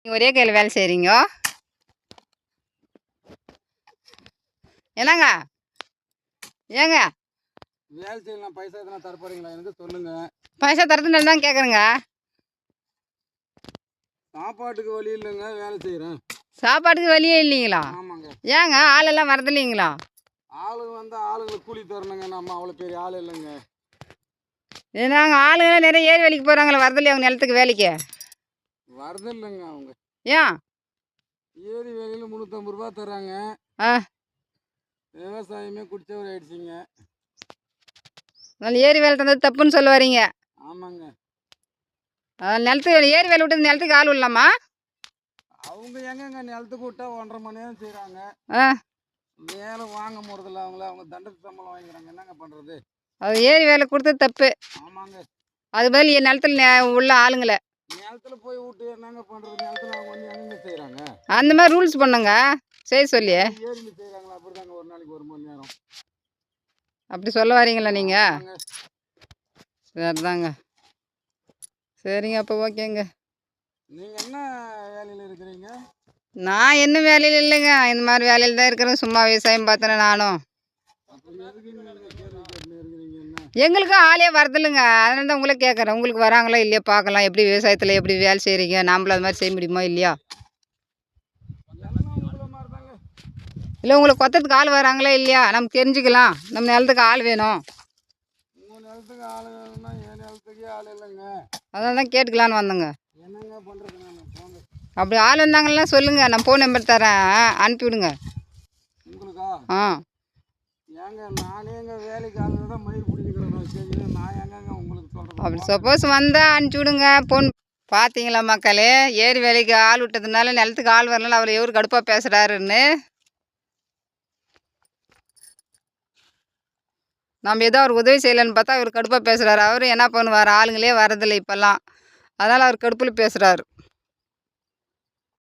நீங்க ஒரே கையில் வேலை செய்கிறீங்க. என்னங்க ஏங்க வேலை செய்யலாம், பைசா எதனா தர போறீங்களா எனக்கு சொல்லுங்க. பைசா தரதுன்னு தான் கேட்குறேங்க. சாப்பாட்டுக்கு வழி இல்லைங்க, வேலை செய்கிறேன். சாப்பாட்டுக்கு வழியே இல்லைங்களா? ஆமாங்க. ஏங்க ஆளெல்லாம் வரது இல்லைங்களா? ஆளுங்க வந்து ஆளுங்களுக்கு கூலி தரணுங்க, நம்ம அவ்வளோ பெரிய ஆள் இல்லைங்க. நாங்கள் ஆளுங்க நிறைய ஏரி வேலைக்கு போகிறாங்களே, வரது இல்லையா அவங்க நிலத்துக்கு வேலைக்கு? வரது இல்லைங்க அவங்க. ஏன்? ஏரி வேலையில் 350 ரூபா தர்றாங்க. ஆ விவசாயமே குடிச்சவர் ஆயிடுச்சிங்க. ஏரி வேலை தந்தது தப்புன்னு சொல்ல வரீங்க? ஆமாங்க. நிலத்துக்கு ஏரி வேலை விட்டது நிலத்துக்கு ஆள் விடலாமா? அவங்க எங்கங்க நிலத்துக்கு விட்டா 1.5 மணி நேரம் செய்கிறாங்க. ஆ வேலை வாங்க முடியல அவங்கள, அவங்க தண்டத்து சம்பளம் வாங்கிக்கிறாங்க, என்னங்க பண்ணுறது? அது ஏரி வேலை கொடுத்தது தப்பு. ஆமாங்க. அது பதில் என் நிலத்துல உள்ள ஆளுங்களை நிலத்துல போய் விட்டு என்னங்க பண்ணுறது? நிலத்துல அவங்க வந்து எங்கெங்க செய்கிறாங்க? அந்த மாதிரி ரூல்ஸ் பண்ணுங்க சரி சொல்லி. ஏரியில் செய்கிறாங்களா? அப்படிதாங்க, ஒரு நாளைக்கு 1 மணி நேரம். அப்படி சொல்ல வரீங்களா நீங்கள்? ஆமாங்க. சரிதாங்க. சரிங்க, அப்போ ஓகேங்க. நீங்கள் என்ன வேலையில் இருக்கிறீங்க? நான் என்ன வேலையில் இல்லைங்க, இந்த மாதிரி வேலையில் தான் இருக்கிறேன். சும்மா விவசாயம் பார்த்தேனே நானும். அப்புறம் எதுக்கு நீங்கள் கேள்வி கேட்டுன்னு இருக்கிறீங்க? என்ன எங்களுக்கும் ஆளே வரதில்லைங்க, அதனால தான் உங்களை கேட்குறேன். உங்களுக்கு வராங்களா இல்லையா பார்க்கலாம், எப்படி விவசாயத்தில் எப்படி வேலை செய்கிறீங்க, நாமளும் அது மாதிரி செய்ய முடியுமா இல்லையா? நிலமும் உங்களை மாதிரி தாங்க. இல்லை உங்களுக்கு கொத்தத்துக்கு ஆள் வராங்களா இல்லையா, நம்ம தெரிஞ்சுக்கலாம். நம்ம நிலத்துக்கு ஆள் வேணும். உங்கள் நிலத்துக்கு ஆள் வேணும்னா என் நிலத்துக்கே ஆள் இல்லைங்க. அதனால தான் கேட்டுக்கலான்னு வந்தேங்க. என்னங்க பண்ணுறது? நான் போங்க. அப்படி ஆள் வந்தாங்கன்னா சொல்லுங்கள், நான் ஃபோன் நம்பர் தரேன், அனுப்பிவிடுங்க. உங்களுக்கா? ஆ ஏங்க நானே எங்கள் வேலைக்கு ஆள் தான் மயிர் பிடிச்சிக்கிறேன். சரி, நான் எங்கங்க உங்களுக்கு சொல்கிறேன்? அப்படி சப்போஸ் வந்தால் அனுப்பிச்சி விடுங்க. ஃபோன் பார்த்தீங்களா மக்களே, ஏரி வேலைக்கு ஆள் விட்டதுனால நிலத்துக்கு ஆள் வரல, அவர் எவரு கடுப்பாக பேசுகிறாருன்னு. நம்ம ஏதோ அவர் உதவி செய்யலைன்னு பார்த்தா அவர் கடுப்பாக பேசுகிறாரு. அவர் என்ன பண்ணுவார், ஆளுங்களே வரதில்லை இப்போல்லாம், அதனால் அவர் கடுப்பில் பேசுகிறாரு.